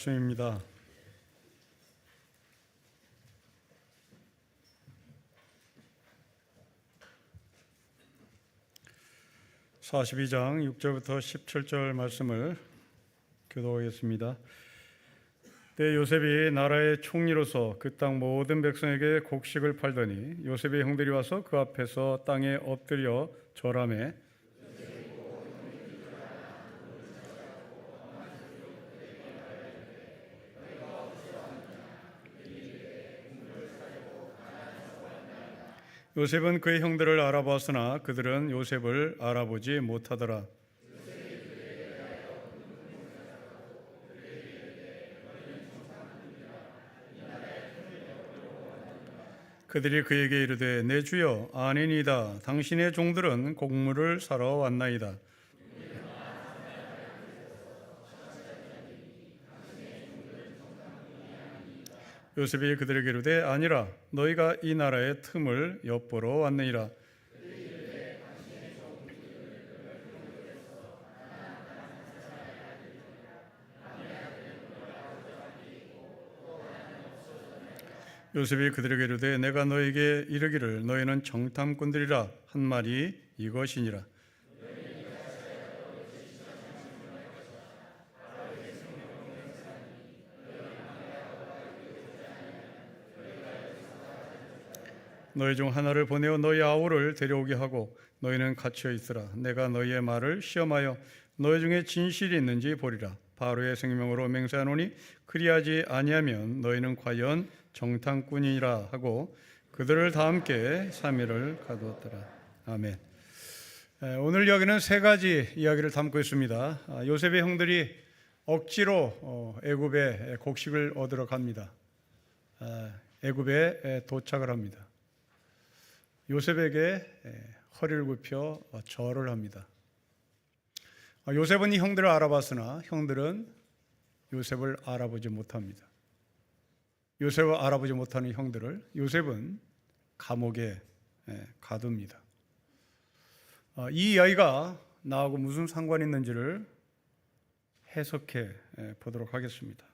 말씀입니다. 42장 6절부터 17절 말씀을 교독하겠습니다. 때 요셉이 나라의 총리로서 그 땅 모든 백성에게 곡식을 팔더니 요셉의 형들이 와서 그 앞에서 땅에 엎드려 절하매 요셉은 그의 형들을 알아보았으나 그들은 요셉을 알아보지 못하더라. 그들이 그에게 이르되 내 주여 아니니이다. 당신의 종들은 곡물을 사러 왔나이다. 요셉이 그들에게 이르되 아니라 너희가 이 나라의 틈을 엿보러 왔느니라. 요셉이 그들에게 이르되 내가 너희에게 이르기를 너희는 정탐꾼들이라 한 말이 이것이니라. 너희 중 하나를 보내어 너희 아우를 데려오게 하고 너희는 갇혀 있으라. 내가 너희의 말을 시험하여 너희 중에 진실이 있는지 보리라. 바로의 생명으로 맹세하노니 그리하지 아니하면 너희는 과연 정탐꾼이라 하고 그들을 다 함께 3일을 가두었더라. 아멘. 오늘 이야기는 세 가지 이야기를 담고 있습니다. 요셉의 형들이 억지로 애굽에 곡식을 얻으러 갑니다. 애굽에 도착을 합니다. 요셉에게 허리를 굽혀 절을 합니다. 요셉은 이 형들을 알아봤으나 형들은 요셉을 알아보지 못합니다. 요셉을 알아보지 못하는 형들을 요셉은 감옥에 가둡니다. 이 이야기가 나하고 무슨 상관이 있는지를 해석해 보도록 하겠습니다.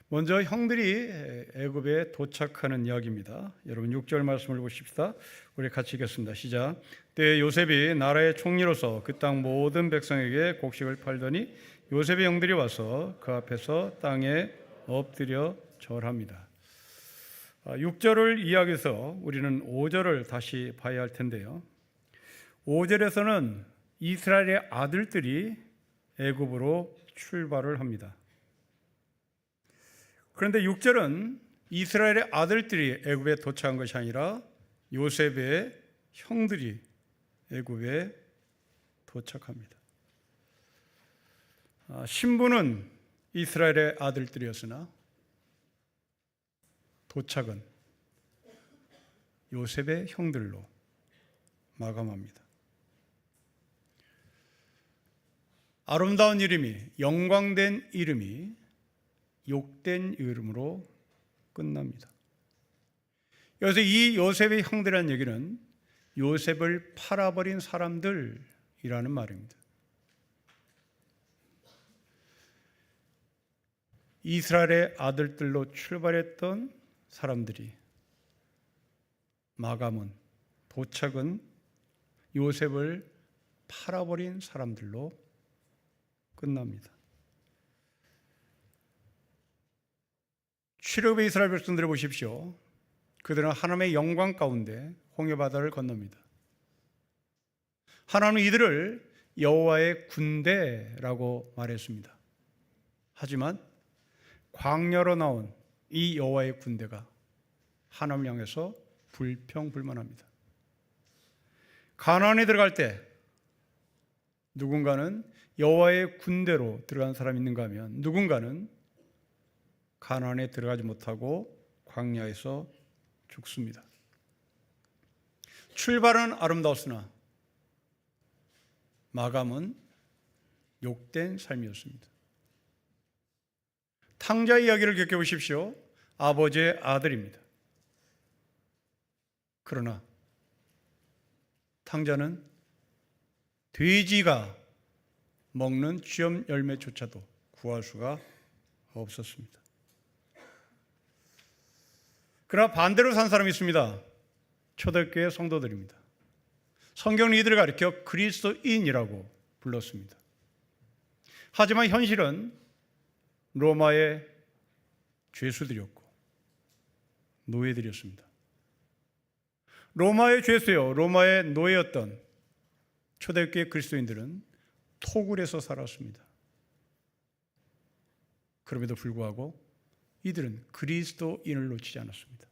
먼저 형들이 애굽에 도착하는 이야기입니다. 여러분 6절 말씀을 보십시다. 우리 같이 읽겠습니다. 시작. 때에 요셉이 나라의 총리로서 그 땅 모든 백성에게 곡식을 팔더니 요셉의 형들이 와서 그 앞에서 땅에 엎드려 절합니다. 6절을 이야기해서 우리는 5절을 다시 봐야 할 텐데요. 5절에서는 이스라엘의 아들들이 애굽으로 출발을 합니다. 그런데 6절은 이스라엘의 아들들이 애굽에 도착한 것이 아니라 요셉의 형들이 애굽에 도착합니다. 신부는 이스라엘의 아들들이었으나 도착은 요셉의 형들로 마감합니다. 아름다운 이름이, 영광된 이름이 욕된 이름으로 끝납니다. 여기서 이 요셉의 형들이라는 얘기는 요셉을 팔아버린 사람들이라는 말입니다. 이스라엘의 아들들로 출발했던 사람들이 마감은, 도착은 요셉을 팔아버린 사람들로 끝납니다. 출애굽의 이스라엘 백성들을 보십시오. 그들은 하나님의 영광 가운데 홍해바다를 건넙니다. 하나님은 이들을 여호와의 군대라고 말했습니다. 하지만 광야로 나온 이 여호와의 군대가 하나님을 향해서 불평불만합니다. 가나안에 들어갈 때 누군가는 여호와의 군대로 들어간 사람이 있는가 하면 누군가는 가나안에 들어가지 못하고 광야에서 죽습니다. 출발은 아름다웠으나 마감은 욕된 삶이었습니다. 탕자 이야기를 겪어보십시오. 아버지의 아들입니다. 그러나 탕자는 돼지가 먹는 쥐염 열매조차도 구할 수가 없었습니다. 그러나 반대로 산 사람이 있습니다. 초대교회 성도들입니다. 성경은 이들을 가리켜 그리스도인이라고 불렀습니다. 하지만 현실은 로마의 죄수들이었고 노예들이었습니다. 로마의 죄수요, 로마의 노예였던 초대교회 그리스도인들은 토굴에서 살았습니다. 그럼에도 불구하고 이들은 그리스도인을 놓치지 않았습니다.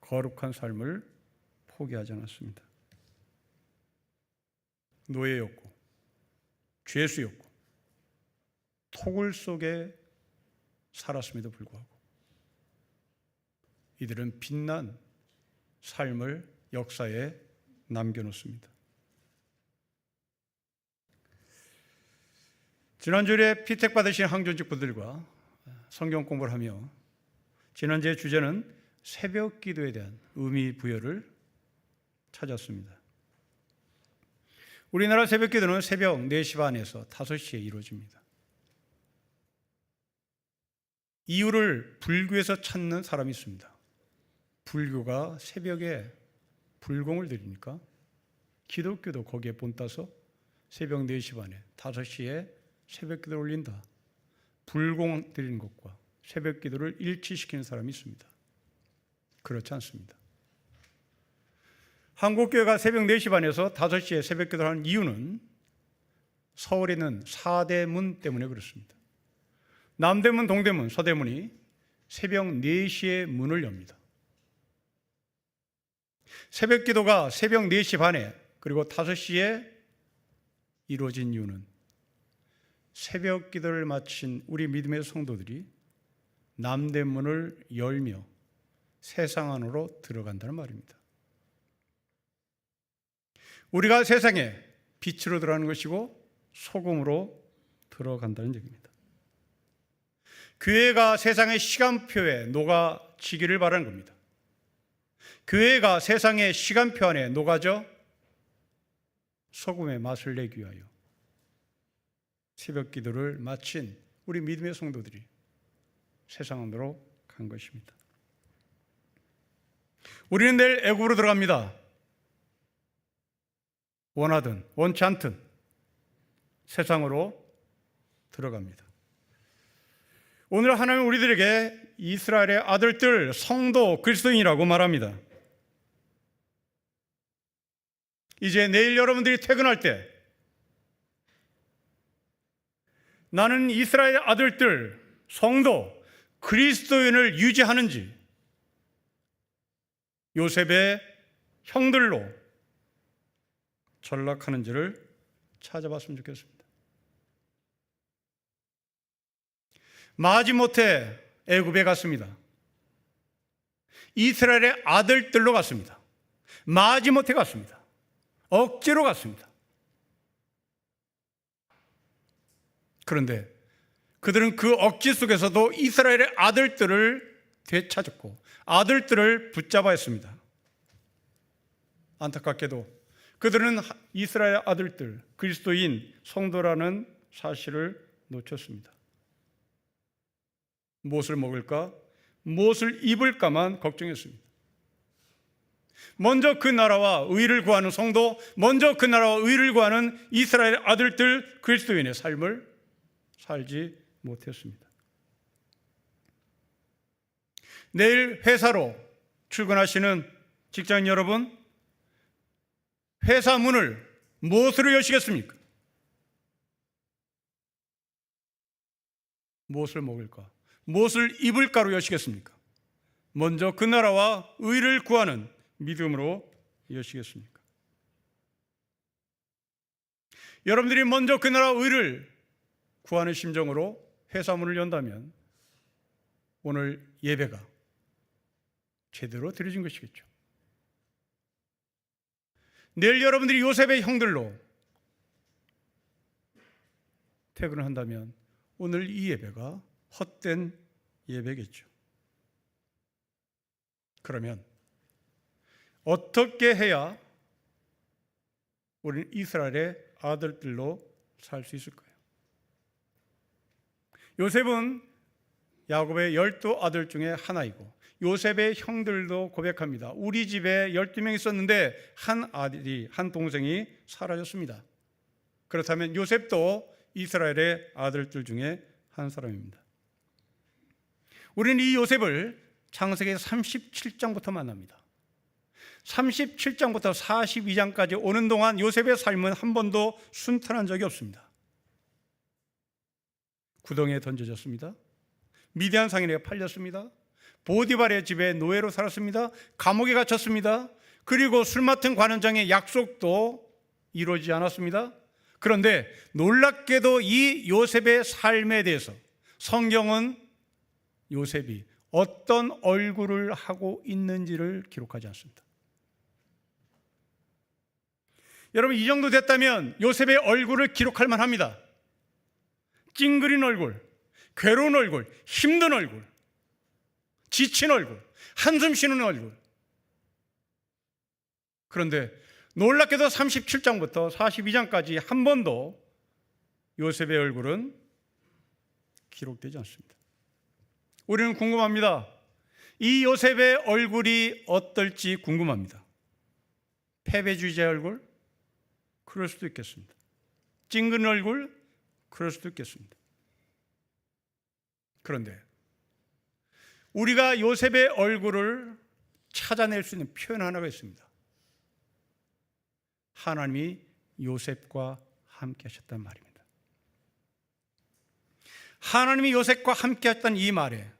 거룩한 삶을 포기하지 않았습니다. 노예였고 죄수였고 토굴 속에 살았음에도 불구하고 이들은 빛난 삶을 역사에 남겨놓습니다. 지난주에 피택 받으신 항존직분들과 성경 공부를 하며 지난주의 주제는 새벽 기도에 대한 의미 부여를 찾았습니다. 우리나라 새벽 기도는 새벽 4시 반에서 5시에 이루어집니다. 이유를 불교에서 찾는 사람이 있습니다. 불교가 새벽에 불공을 드리니까 기독교도 거기에 본따서 새벽 4시 반에 5시에 새벽 기도를 올린다. 불공 드리는 것과 새벽 기도를 일치시키는 사람이 있습니다. 그렇지 않습니다. 한국교회가 새벽 4시 반에서 5시에 새벽 기도를 하는 이유는 서울에 있는 4대문 때문에 그렇습니다. 남대문, 동대문, 서대문이 새벽 4시에 문을 엽니다. 새벽 기도가 새벽 4시 반에 그리고 5시에 이루어진 이유는 새벽 기도를 마친 우리 믿음의 성도들이 남대문을 열며 세상 안으로 들어간다는 말입니다. 우리가 세상에 빛으로 들어가는 것이고 소금으로 들어간다는 얘기입니다. 교회가 세상의 시간표에 녹아지기를 바라는 겁니다. 교회가 세상의 시간표 안에 녹아져 소금의 맛을 내기 위하여 새벽 기도를 마친 우리 믿음의 성도들이 세상 안으로 간 것입니다. 우리는 내일 애굽으로 들어갑니다. 원하든 원치 않든 세상으로 들어갑니다. 오늘 하나님은 우리들에게 이스라엘의 아들들, 성도, 그리스도인이라고 말합니다. 이제 내일 여러분들이 퇴근할 때 나는 이스라엘 아들들, 성도, 그리스도인을 유지하는지 요셉의 형들로 전락하는지를 찾아봤으면 좋겠습니다. 마지못해 애굽에 갔습니다. 이스라엘의 아들들로 갔습니다. 마지못해 갔습니다. 억지로 갔습니다. 그런데 그들은 그 억지 속에서도 이스라엘의 아들들을 되찾았고 아들들을 붙잡아 했습니다. 안타깝게도 그들은 이스라엘 아들들, 그리스도인, 성도라는 사실을 놓쳤습니다. 무엇을 먹을까? 무엇을 입을까만 걱정했습니다. 먼저 그 나라와 의를 구하는 성도, 먼저 그 나라와 의를 구하는 이스라엘 아들들, 그리스도인의 삶을 살지 못했습니다. 내일 회사로 출근하시는 직장인 여러분, 회사 문을 무엇으로 여시겠습니까? 무엇을 먹을까? 무엇을 입을까로 여시겠습니까? 먼저 그 나라와 의를 구하는 믿음으로 여시겠습니까? 여러분들이 먼저 그 나라와 의를 구하는 심정으로 회사 문을 연다면 오늘 예배가 제대로 드려진 것이겠죠. 내일 여러분들이 요셉의 형들로 퇴근을 한다면 오늘 이 예배가 헛된 예배겠죠. 그러면 어떻게 해야 우리는 이스라엘의 아들들로 살 수 있을까요? 요셉은 야곱의 12아들 중에 하나이고 요셉의 형들도 고백합니다. 우리 집에 12명 있었는데 한 동생이 사라졌습니다. 그렇다면 요셉도 이스라엘의 아들들 중에 한 사람입니다. 우리는 이 요셉을 창세기 37장부터 만납니다. 37장부터 42장까지 오는 동안 요셉의 삶은 한 번도 순탄한 적이 없습니다. 구덩이에 던져졌습니다. 미디안 상인에게 팔렸습니다. 보디발의 집에 노예로 살았습니다. 감옥에 갇혔습니다. 그리고 술 맡은 관원장의 약속도 이루어지지 않았습니다. 그런데 놀랍게도 이 요셉의 삶에 대해서 성경은 요셉이 어떤 얼굴을 하고 있는지를 기록하지 않습니다. 여러분, 이 정도 됐다면 요셉의 얼굴을 기록할 만합니다. 찡그린 얼굴, 괴로운 얼굴, 힘든 얼굴, 지친 얼굴, 한숨 쉬는 얼굴. 그런데 놀랍게도 37장부터 42장까지 한 번도 요셉의 얼굴은 기록되지 않습니다. 우리는 궁금합니다. 이 요셉의 얼굴이 어떨지 궁금합니다. 패배주의자의 얼굴? 그럴 수도 있겠습니다. 찡그린 얼굴? 그럴 수도 있겠습니다. 그런데 우리가 요셉의 얼굴을 찾아낼 수 있는 표현 하나가 있습니다. 하나님이 요셉과 함께 하셨단 말입니다. 하나님이 요셉과 함께 하셨다는 이 말에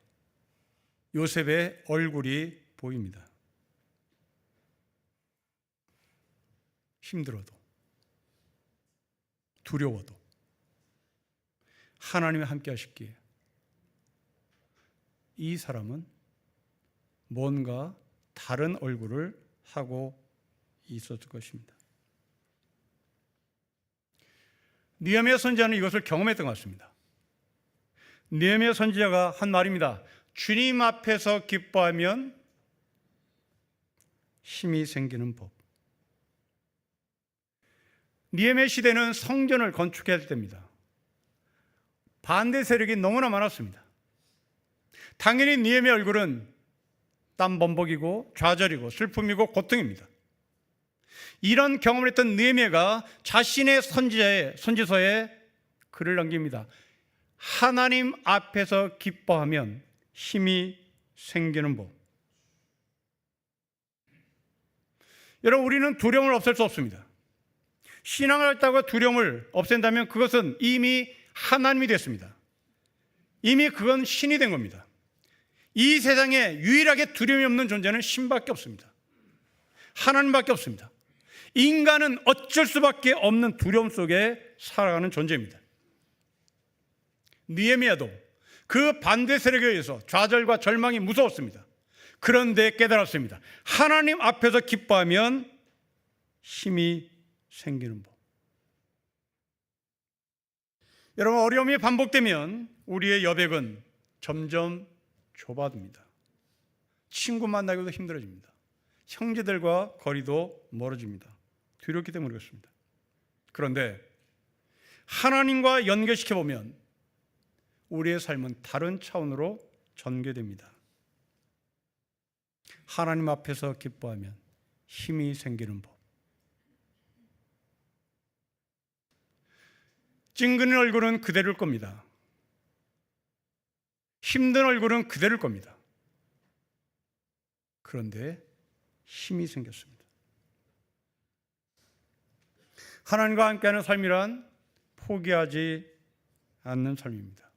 요셉의 얼굴이 보입니다. 힘들어도 두려워도 하나님이 함께 하셨기에 이 사람은 뭔가 다른 얼굴을 하고 있었을 것입니다. 느헤미야 선지자는 이것을 경험했던 것 같습니다. 느헤미야 선지자가 한 말입니다. 주님 앞에서 기뻐하면 힘이 생기는 법. 느헤미야 시대는 성전을 건축해야 할 때입니다. 반대 세력이 너무나 많았습니다. 당연히 느헤미야 얼굴은 땀범벅이고 좌절이고 슬픔이고 고통입니다. 이런 경험을 했던 느헤미야가 자신의 선지서에 글을 남깁니다. 하나님 앞에서 기뻐하면 힘이 생기는 법. 여러분, 우리는 두려움을 없앨 수 없습니다. 신앙을 했다고 두려움을 없앤다면 그것은 이미 하나님이 됐습니다. 이미 그건 신이 된 겁니다. 이 세상에 유일하게 두려움이 없는 존재는 신밖에 없습니다. 하나님밖에 없습니다. 인간은 어쩔 수밖에 없는 두려움 속에 살아가는 존재입니다. 느헤미야도 그 반대 세력에 의해서 좌절과 절망이 무서웠습니다. 그런데 깨달았습니다. 하나님 앞에서 기뻐하면 힘이 생기는 법. 여러분, 어려움이 반복되면 우리의 여백은 점점 좁아집니다. 친구 만나기도 힘들어집니다. 형제들과 거리도 멀어집니다. 두렵기 때문에 그렇습니다. 그런데 하나님과 연결시켜보면 우리의 삶은 다른 차원으로 전개됩니다. 하나님 앞에서 기뻐하면 힘이 생기는 법. 찡그린 얼굴은 그대로일 겁니다. 힘든 얼굴은 그대로일 겁니다. 그런데 힘이 생겼습니다. 하나님과 함께하는 삶이란 포기하지 않는 삶입니다.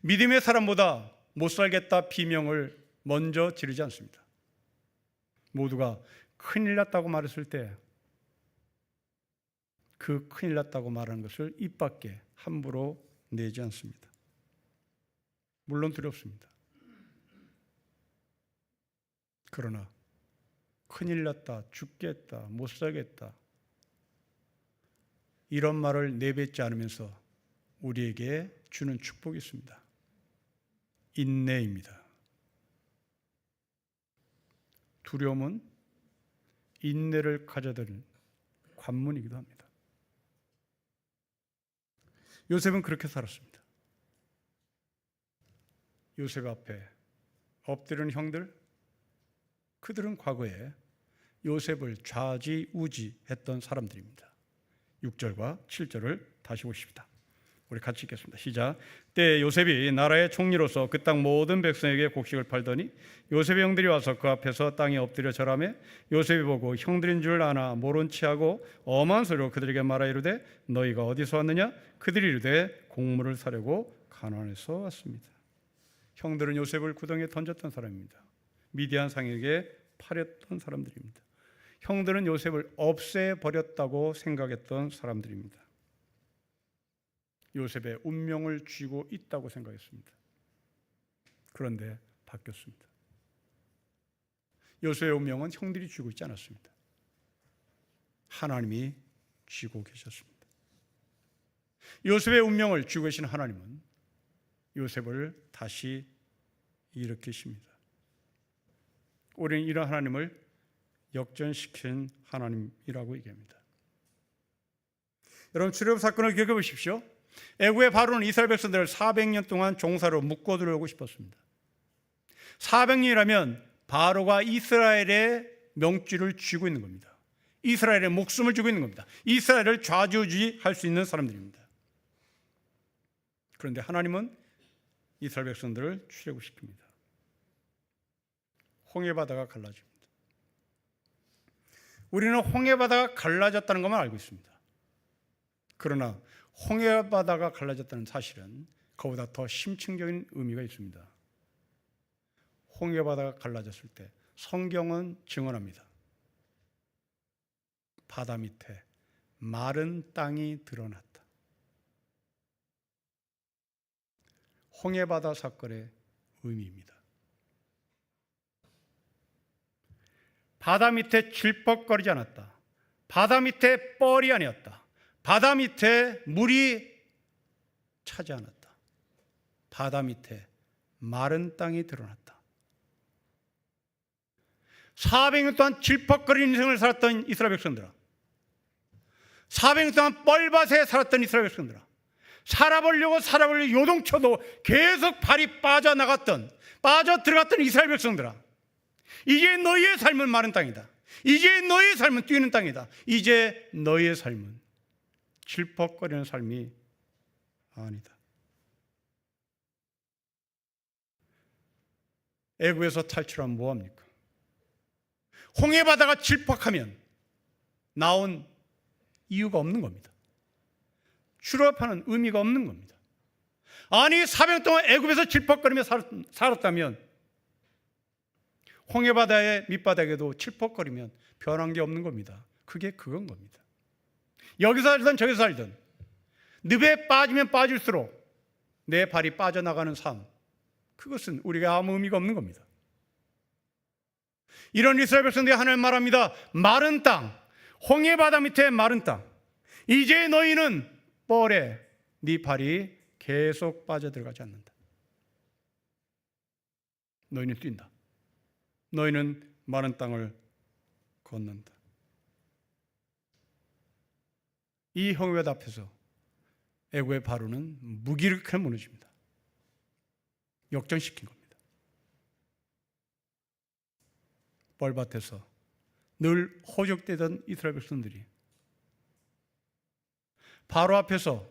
믿음의 사람보다 못 살겠다 비명을 먼저 지르지 않습니다. 모두가 큰일 났다고 말했을 때 그 큰일 났다고 말하는 것을 입 밖에 함부로 내지 않습니다. 물론 두렵습니다. 그러나 큰일 났다, 죽겠다, 못 살겠다 이런 말을 내뱉지 않으면서 우리에게 주는 축복이 있습니다. 인내입니다. 두려움은 인내를 가져다주는 관문이기도 합니다. 요셉은 그렇게 살았습니다. 요셉 앞에 엎드리는 형들, 그들은 과거에 요셉을 좌지우지했던 사람들입니다. 6절과 7절을 다시 보십시다. 우리 같이 읽겠습니다. 시작. 때에 요셉이 나라의 총리로서 그 땅 모든 백성에게 곡식을 팔더니 요셉의 형들이 와서 그 앞에서 땅에 엎드려 절하매 요셉이 보고 형들인 줄 아나 모른 체하고 엄한 소리로 그들에게 말하 이르되 너희가 어디서 왔느냐? 그들이 이르되 곡물을 사려고 가나안에서 왔습니다. 형들은 요셉을 구덩이에 던졌던 사람입니다. 미디안 상에게 팔렸던 사람들입니다. 형들은 요셉을 없애버렸다고 생각했던 사람들입니다. 요셉의 운명을 쥐고 있다고 생각했습니다. 그런데 바뀌었습니다. 요셉의 운명은 형들이 쥐고 있지 않았습니다. 하나님이 쥐고 계셨습니다. 요셉의 운명을 쥐고 계신 하나님은 요셉을 다시 일으키십니다. 우리는 이런 하나님을 역전시킨 하나님이라고 얘기합니다. 여러분, 출애굽 사건을 기억해 보십시오. 애굽의 바로는 이스라엘 백성들을 400년 동안 종사로 묶어 두려고 싶었습니다. 400년이라면 바로가 이스라엘의 명줄을 쥐고 있는 겁니다. 이스라엘의 목숨을 쥐고 있는 겁니다. 이스라엘을 좌지우지할 수 있는 사람들입니다. 그런데 하나님은 이스라엘 백성들을 출애굽시킵니다. 홍해바다가 갈라집니다. 우리는 홍해바다가 갈라졌다는 것만 알고 있습니다. 그러나 홍해바다가 갈라졌다는 사실은 그보다 더 심층적인 의미가 있습니다. 홍해바다가 갈라졌을 때 성경은 증언합니다. 바다 밑에 마른 땅이 드러났다. 홍해바다 사건의 의미입니다. 바다 밑에 질퍽거리지 않았다. 바다 밑에 뻘이 아니었다. 바다 밑에 물이 차지 않았다. 바다 밑에 마른 땅이 드러났다. 400년 동안 질퍽거리는 인생을 살았던 이스라엘 백성들아, 400년 동안 뻘밭에 살았던 이스라엘 백성들아, 살아보려고 요동쳐도 계속 발이 빠져들어갔던 이스라엘 백성들아, 이제 너희의 삶은 마른 땅이다. 이제 너희의 삶은 뛰는 땅이다. 이제 너희의 삶은 질퍽거리는 삶이 아니다. 애굽에서 탈출하면 뭐합니까? 홍해바다가 질퍽하면 나온 이유가 없는 겁니다. 출애굽하는 의미가 없는 겁니다. 아니, 400년 동안 애굽에서 질퍽거리며 살았다면 홍해바다의 밑바닥에도 질퍽거리면 변한 게 없는 겁니다. 그게 그건 겁니다. 여기서 살든 저기서 살든 늪에 빠지면 빠질수록 내 발이 빠져나가는 삶, 그것은 우리에게 아무 의미가 없는 겁니다. 이런 이스라엘 백성들이 하나님 말합니다. 마른 땅, 홍해바다 밑에 마른 땅, 이제 너희는 뻘에 네 발이 계속 빠져들어가지 않는다. 너희는 뛴다. 너희는 마른 땅을 걷는다. 이 홍해바다 앞에서 애굽의 바로는 무기력하게 무너집니다. 역전시킨 겁니다. 뻘밭에서 늘 호적되던 이스라엘 백성들이 바로 앞에서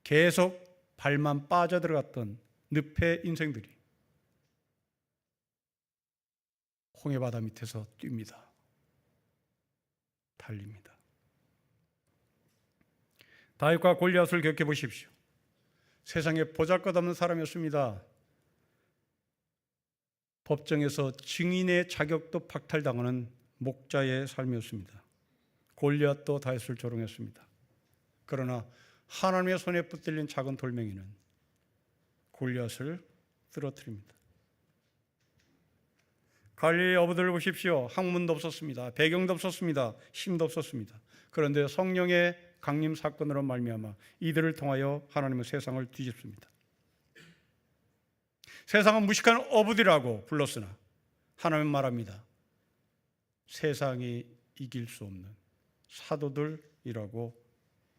계속 발만 빠져들어갔던 늪의 인생들이 홍해바다 밑에서 뜁니다. 달립니다. 다윗과 골리앗을 기억해 보십시오. 세상에 보잘것없는 사람이었습니다. 법정에서 증인의 자격도 박탈당하는 목자의 삶이었습니다. 골리앗도 다윗을 조롱했습니다. 그러나 하나님의 손에 붙들린 작은 돌멩이는 골리앗을 쓰러뜨립니다. 갈릴리 어부들을 보십시오. 학문도 없었습니다. 배경도 없었습니다. 힘도 없었습니다. 그런데 성령의 강림 사건으로 말미암아 이들을 통하여 하나님은 세상을 뒤집습니다. 세상은 무식한 어부들이라고 불렀으나 하나님은 말합니다. 세상이 이길 수 없는 사도들이라고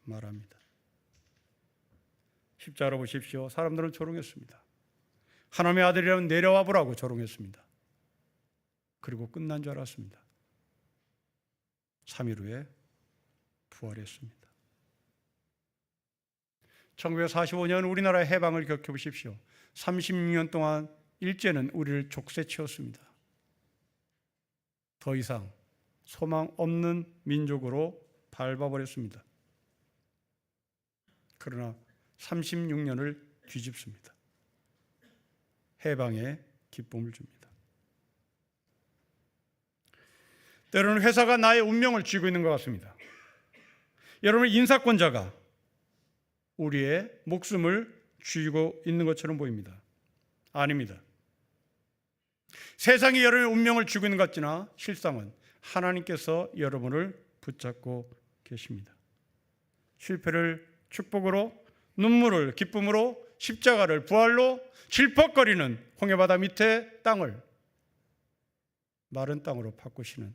말합니다. 십자가로 보십시오. 사람들을 조롱했습니다. 하나님의 아들이라면 내려와 보라고 조롱했습니다. 그리고 끝난 줄 알았습니다. 3일 후에 부활했습니다. 1945년 우리나라의 해방을 겪어보십시오. 36년 동안 일제는 우리를 족쇄치었습니다. 더 이상 소망 없는 민족으로 밟아버렸습니다. 그러나 36년을 뒤집습니다. 해방의 기쁨을 줍니다. 때로는 회사가 나의 운명을 쥐고 있는 것 같습니다. 여러분, 인사권자가 우리의 목숨을 쥐고 있는 것처럼 보입니다. 아닙니다. 세상이 여러분의 운명을 쥐고 있는 것 같지나 실상은 하나님께서 여러분을 붙잡고 계십니다. 실패를 축복으로, 눈물을 기쁨으로, 십자가를 부활로, 질퍽거리는 홍해바다 밑에 땅을 마른 땅으로 바꾸시는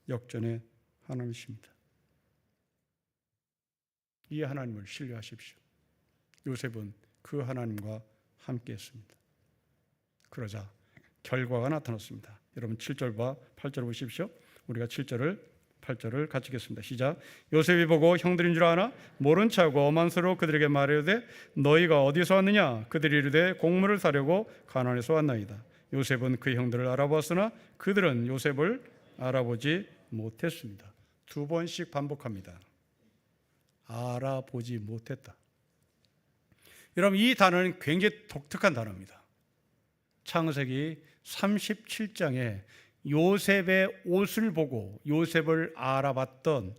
역전의 하나님이십니다. 이 하나님을 신뢰하십시오. 요셉은 그 하나님과 함께했습니다. 그러자 결과가 나타났습니다. 여러분 7절과 8절을 보십시오. 우리가 7절을 8절을 같이 읽겠습니다. 시작. 요셉이 보고 형들인 줄 아나 모른 척하고 어만스러워 그들에게 말하되 너희가 어디서 왔느냐? 그들이 이르되 곡물을 사려고 가나안에서 왔나이다. 요셉은 그 형들을 알아보았으나 그들은 요셉을 알아보지 못했습니다. 두 번씩 반복합니다. 알아보지 못했다. 여러분, 이 단어는 굉장히 독특한 단어입니다. 창세기 37장에 요셉의 옷을 보고 요셉을 알아봤던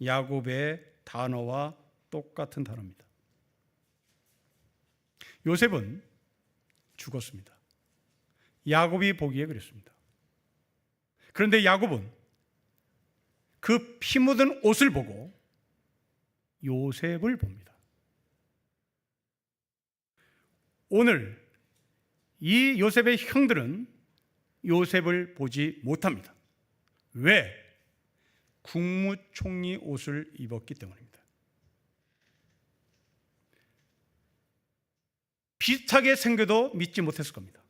야곱의 단어와 똑같은 단어입니다. 요셉은 죽었습니다. 야곱이 보기에 그랬습니다. 그런데 야곱은 그 피 묻은 옷을 보고 요셉을 봅니다. 오늘 이 요셉의 형들은 요셉을 보지 못합니다. 왜? 국무총리 옷을 입었기 때문입니다. 비슷하게 생겨도 믿지 못했을 겁니다.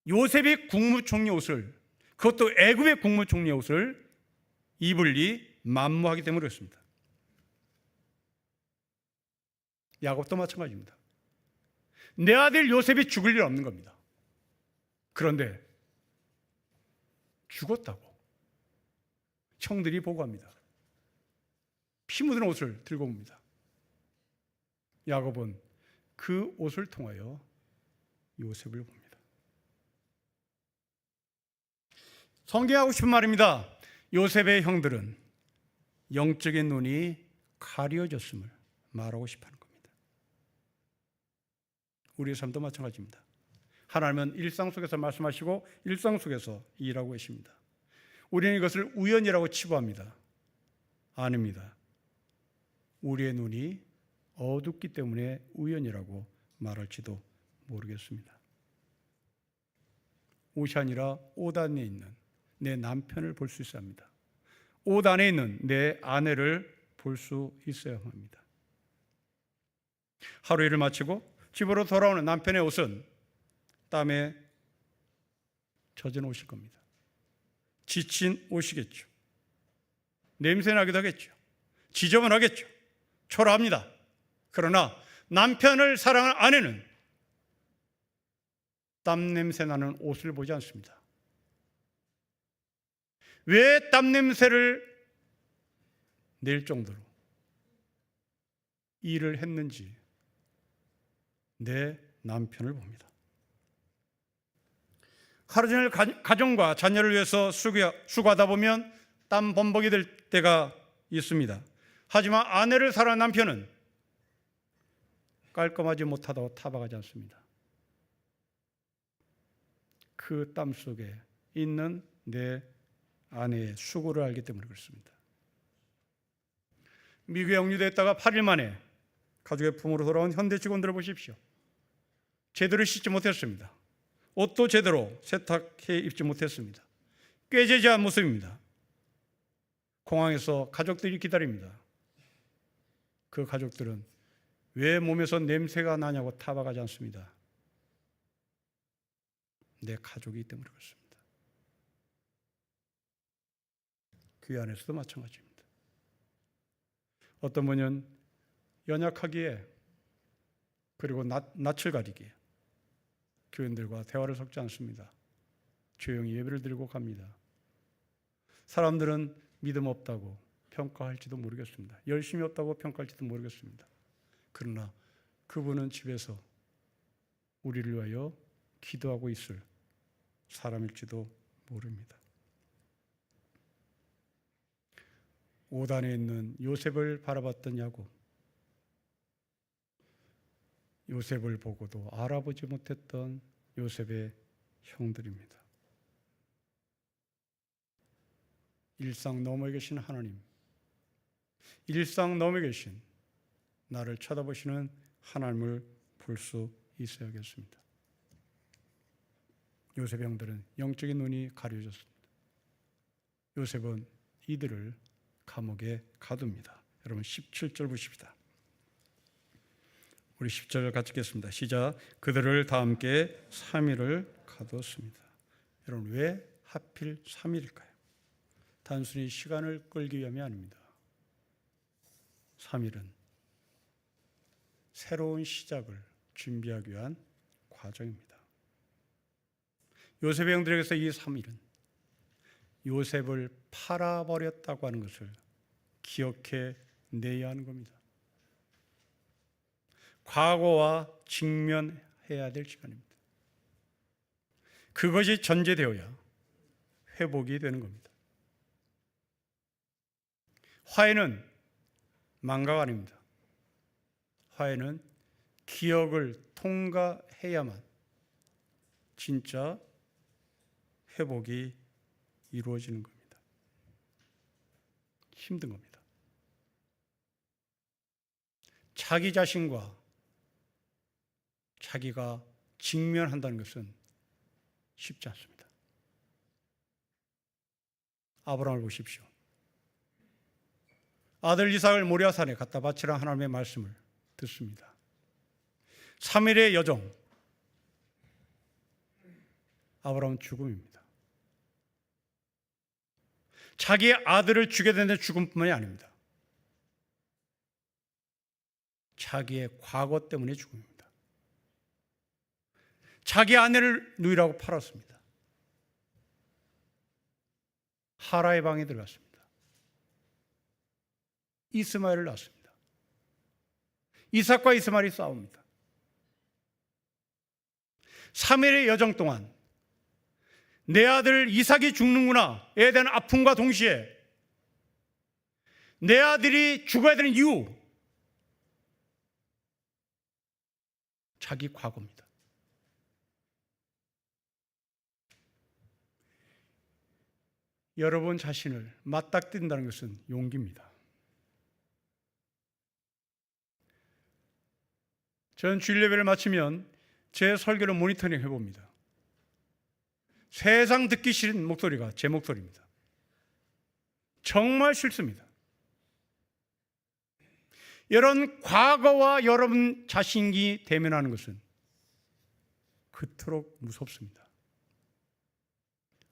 요셉이 국무총리 옷을, 그것도 애굽의 국무총리 옷을 입을 리 만무하기 때문에 그렇습니다. 야곱도 마찬가지입니다. 내 아들 요셉이 죽을 일 없는 겁니다. 그런데 죽었다고 형들이 보고합니다. 피 묻은 옷을 들고 옵니다. 야곱은 그 옷을 통하여 요셉을 봅니다. 성경이 하고 싶은 말입니다. 요셉의 형들은 영적인 눈이 가려졌음을 말하고 싶어하는 겁니다. 우리의 삶도 마찬가지입니다. 하나님은 일상 속에서 말씀하시고 일상 속에서 일하고 계십니다. 우리는 이것을 우연이라고 치부합니다. 아닙니다. 우리의 눈이 어둡기 때문에 우연이라고 말할지도 모르겠습니다. 옷이 아니라 옷 안에 있는 내 남편을 볼 수 있어야 합니다. 옷 안에 있는 내 아내를 볼 수 있어야 합니다. 하루 일을 마치고 집으로 돌아오는 남편의 옷은 땀에 젖은 옷일 겁니다. 지친 옷이겠죠. 냄새나기도 하겠죠. 지저분하겠죠. 초라합니다. 그러나 남편을 사랑하는 아내는 땀 냄새 나는 옷을 보지 않습니다. 왜 땀 냄새를 낼 정도로 일을 했는지 내 남편을 봅니다. 하루 종일 가정과 자녀를 위해서 수고하다 보면 땀 범벅이 될 때가 있습니다. 하지만 아내를 사랑하는 남편은 깔끔하지 못하다고 타박하지 않습니다. 그 땀 속에 있는 내 아내의 수고를 알기 때문에 그렇습니다. 미국에 영유됐다가 8일 만에 가족의 품으로 돌아온 현대 직원들을 보십시오. 제대로 씻지 못했습니다. 옷도 제대로 세탁해 입지 못했습니다. 꾀죄죄한 모습입니다. 공항에서 가족들이 기다립니다. 그 가족들은 왜 몸에서 냄새가 나냐고 타박하지 않습니다. 내 가족이기 때문에 그렇습니다. 교회 안에서도 마찬가지입니다. 어떤 분은 연약하기에 그리고 낯을 가리기에 교인들과 대화를 섞지 않습니다. 조용히 예배를 드리고 갑니다. 사람들은 믿음 없다고 평가할지도 모르겠습니다. 열심히 없다고 평가할지도 모르겠습니다. 그러나 그분은 집에서 우리를 위하여 기도하고 있을 사람일지도 모릅니다. 5단에 있는 요셉을 바라봤던 야곱, 요셉을 보고도 알아보지 못했던 요셉의 형들입니다. 일상 너머에 계신 하나님, 일상 너머에 계신 나를 쳐다보시는 하나님을 볼 수 있어야겠습니다. 요셉의 형들은 영적인 눈이 가려졌습니다. 요셉은 이들을 감옥에 가둡니다. 여러분 17절 보십시다. 우리 10절 같이 읽겠습니다. 시작. 그들을 다 함께 3일을 가두었습니다. 여러분 왜 하필 3일일까요? 단순히 시간을 끌기 위함이 아닙니다. 3일은 새로운 시작을 준비하기 위한 과정입니다. 요셉의 형들에게서 이 3일은 요셉을 팔아버렸다고 하는 것을 기억해 내야 하는 겁니다. 과거와 직면해야 될 시간입니다. 그것이 전제되어야 회복이 되는 겁니다. 화해는 망가가 아닙니다. 화해는 기억을 통과해야만 진짜 회복이 이루어지는 겁니다. 힘든 겁니다. 자기 자신과 자기가 직면한다는 것은 쉽지 않습니다. 아브라함을 보십시오. 아들 이삭을 모리아산에 갖다 바치라 하나님의 말씀을 듣습니다. 3일의 여정, 아브라함은 죽음입니다. 자기의 아들을 죽게 되는 죽음뿐만이 아닙니다. 자기의 과거 때문에 죽음입니다. 자기 아내를 누이라고 팔았습니다. 하라의 방에 들어갔습니다. 이스마엘을 낳았습니다. 이삭과 이스마엘이 싸웁니다. 3일의 여정 동안 내 아들 이삭이 죽는구나에 대한 아픔과 동시에 내 아들이 죽어야 되는 이유, 자기 과거입니다. 여러분 자신을 맞닥뜨린다는 것은 용기입니다. 저는 주일 예배를 마치면 제 설교를 모니터링 해봅니다. 세상 듣기 싫은 목소리가 제 목소리입니다. 정말 싫습니다. 이런 과거와 여러분 자신이 대면하는 것은 그토록 무섭습니다.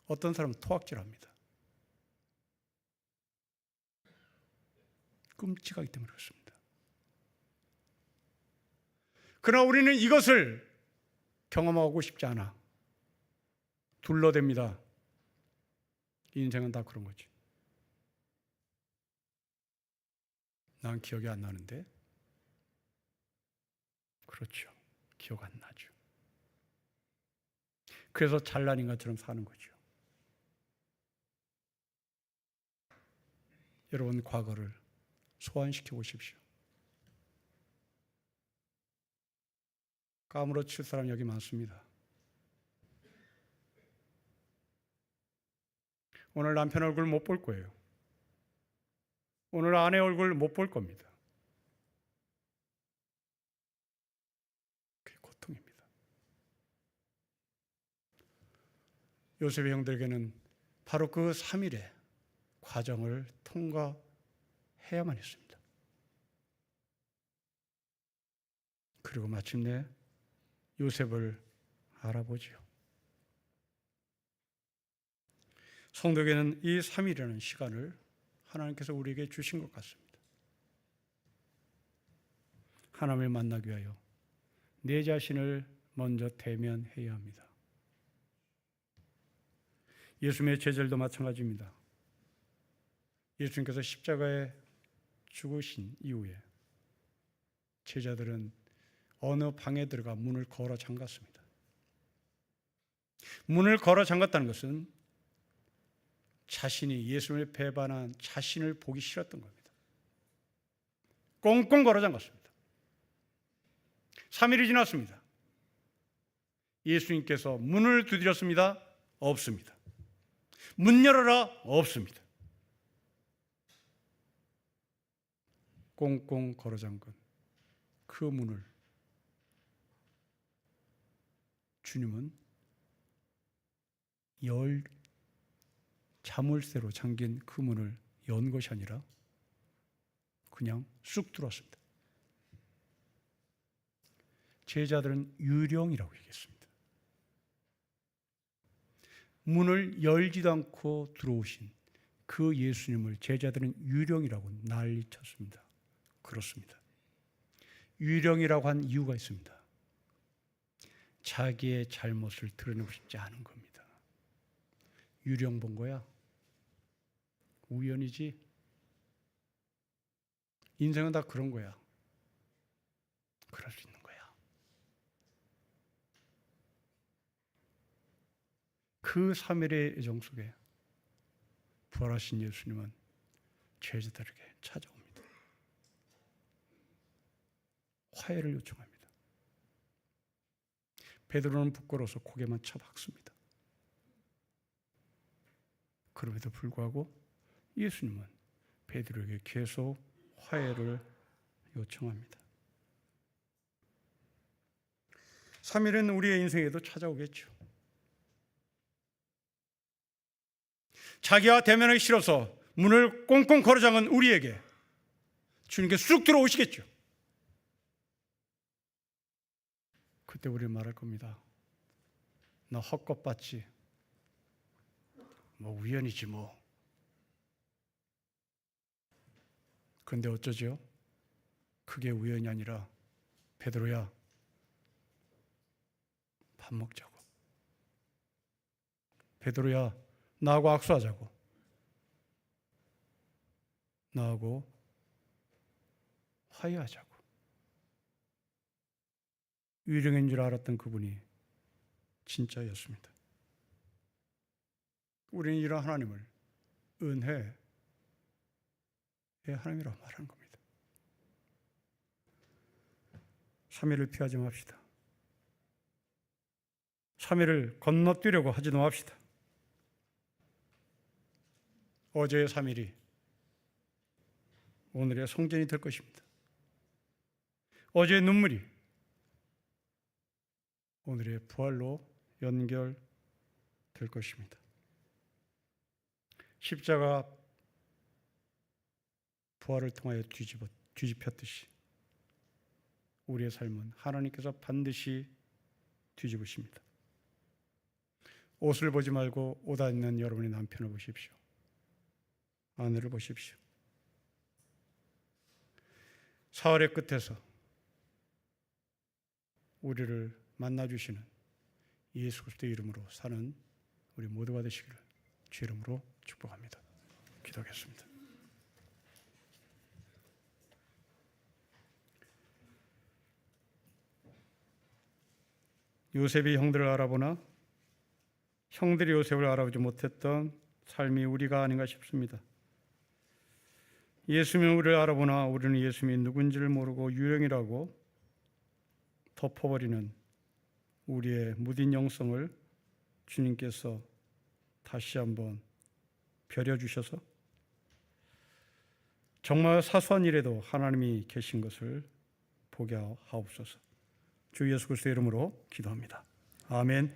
어떤 사람은 토악질합니다. 끔찍하기 때문에 그렇습니다. 그러나 우리는 이것을 경험하고 싶지 않아. 둘러댑니다. 인생은 다 그런 거지. 난 기억이 안 나는데. 그렇죠. 기억 안 나죠. 그래서 잘난 인간처럼 사는 거죠. 여러분 과거를 소환시켜 보십시오. 까무러칠 사람 여기 많습니다. 오늘 남편 얼굴 못 볼 거예요. 오늘 아내 얼굴 못 볼 겁니다. 그게 고통입니다. 요셉의 형들에게는 바로 그 3일의 과정을 통과해야만 했습니다. 그리고 마침내 요셉을 알아보지요. 성도에게는 이 3일이라는 시간을 하나님께서 우리에게 주신 것 같습니다. 하나님을 만나기 위하여 내 자신을 먼저 대면해야 합니다. 예수님의 제자들도 마찬가지입니다. 예수님께서 십자가에 죽으신 이후에 제자들은 어느 방에 들어가 문을 걸어 잠갔습니다. 문을 걸어 잠갔다는 것은 자신이 예수님을 배반한 자신을 보기 싫었던 겁니다. 꽁꽁 걸어 잠갔습니다. 3일이 지났습니다. 예수님께서 문을 두드렸습니다. 없습니다. 문 열어라. 없습니다. 꽁꽁 걸어 잠근 그 문을 주님은 자물쇠로 잠긴 그 문을 연 것이 아니라 그냥 쑥 들어왔습니다. 제자들은 유령이라고 얘기했습니다. 문을 열지도 않고 들어오신 그 예수님을 제자들은 유령이라고 난리쳤습니다. 그렇습니다. 유령이라고 한 이유가 있습니다. 자기의 잘못을 드러내고 싶지 않은 겁니다. 유령 본 거야? 우연이지? 인생은 다 그런 거야. 그럴 수 있는 거야. 그 3일의 애정 속에 부활하신 예수님은 제자들에게 찾아옵니다. 화해를 요청합니다. 베드로는 부끄러워서 고개만 쳐박습니다. 그럼에도 불구하고 예수님은 베드로에게 계속 화해를 요청합니다. 3일은 우리의 인생에도 찾아오겠죠. 자기와 대면하기 싫어서 문을 꽁꽁 걸어 잠근 우리에게 주님께 쑥 들어오시겠죠. 그때 우리는 말할 겁니다. 나 헛것 봤지. 뭐 우연이지 뭐. 그런데 어쩌죠? 그게 우연이 아니라 베드로야, 밥 먹자고. 베드로야, 나하고 악수하자고. 나하고 화해하자고. 유령인 줄 알았던 그분이 진짜였습니다. 우리는 이런 하나님을 은혜의 하나님이라고 말하는 겁니다. 3일을 피하지 맙시다. 3일을 건너뛰려고 하지도 맙시다. 어제의 3일이 오늘의 성전이 될 것입니다. 어제의 눈물이 오늘의 부활로 연결될 것입니다. 십자가 부활을 통하여 뒤집혔듯이 우리의 삶은 하나님께서 반드시 뒤집으십니다. 옷을 보지 말고 옷 안 입는 여러분의 남편을 보십시오. 아내를 보십시오. 사흘의 끝에서 우리를 만나주시는 예수 그리스도의 이름으로 사는 우리 모두가 되시기를 주 이름으로 축복합니다. 기도하겠습니다. 요셉이 형들을 알아보나 형들이 요셉을 알아보지 못했던 삶이 우리가 아닌가 싶습니다. 예수님은 우리를 알아보나 우리는 예수님이 누군지를 모르고 유령이라고 덮어버리는 우리의 무딘 영성을 주님께서 다시 한번 벼려주셔서 정말 사소한 일에도 하나님이 계신 것을 보게 하옵소서. 주 예수 그리스도의 이름으로 기도합니다. 아멘.